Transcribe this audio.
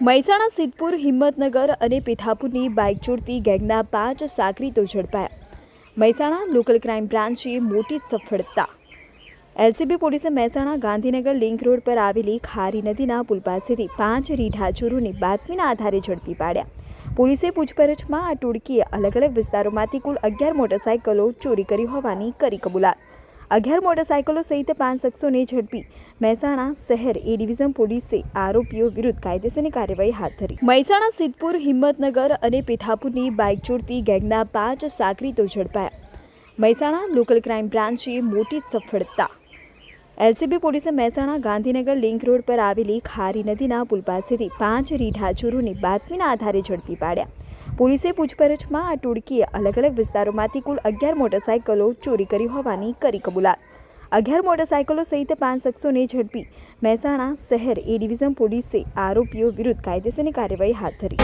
મહેસાણા સિદ્ધપુર હિંમતનગર અને પીઠાપુરની બાઇક ચોરતી ગેંગના 5 સાગરીતો ઝડપાયા। મહેસાણા લોકલ ક્રાઇમ બ્રાન્ચે મોટી સફળતા। એલસીબી પોલીસે મહેસાણા ગાંધીનગર લિંક રોડ પર આવેલી ખારી નદીના પુલ પાસેથી 5 રીઢા ચોરોને બાતમીના આધારે ઝડપી પાડ્યા। પોલીસે પૂછપરછમાં આ ટોળકીએ અલગ અલગ વિસ્તારોમાંથી કુલ 11 મોટરસાઇકલો ચોરી કરી હોવાની કરી કબૂલાત। 11 મોટરસાઇકલો સહિત 5 શખ્સોને ઝડપી મહેસાણા શહેર એ ડિવિઝન પોલીસે આરોપીઓ વિરુદ્ધ કાયદેસરની કાર્યવાહી હાથ ધરી। મહેસાણા સિદ્ધપુર હિંમતનગર અને પીઠાપુરની બાઇક ચોરતી ગેંગના 5 સાગરીતો ઝડપાયા। મહેસાણા લોકલ ક્રાઇમ બ્રાન્ચે મોટી સફળતા। એલસીબી પોલીસે મહેસાણા ગાંધીનગર લિંક રોડ પર આવેલી ખારી નદીના પુલ પાસેથી 5 રીઢા ચોરોને બાતમીના આધારે ઝડપી પાડ્યા। પોલીસે પૂછપરછમાં આ ટોળકીએ અલગ અલગ વિસ્તારોમાંથી કુલ 11 મોટરસાઇકલો ચોરી કરી હોવાની કરી કબૂલાત। 11 મોટરસાઇકલો સહિત 5 શખ્સોને ઝડપી મહેસાણા શહેર એ ડિવિઝન પોલીસે આરોપીઓ વિરુદ્ધ કાયદેસરની કાર્યવાહી હાથ ધરી।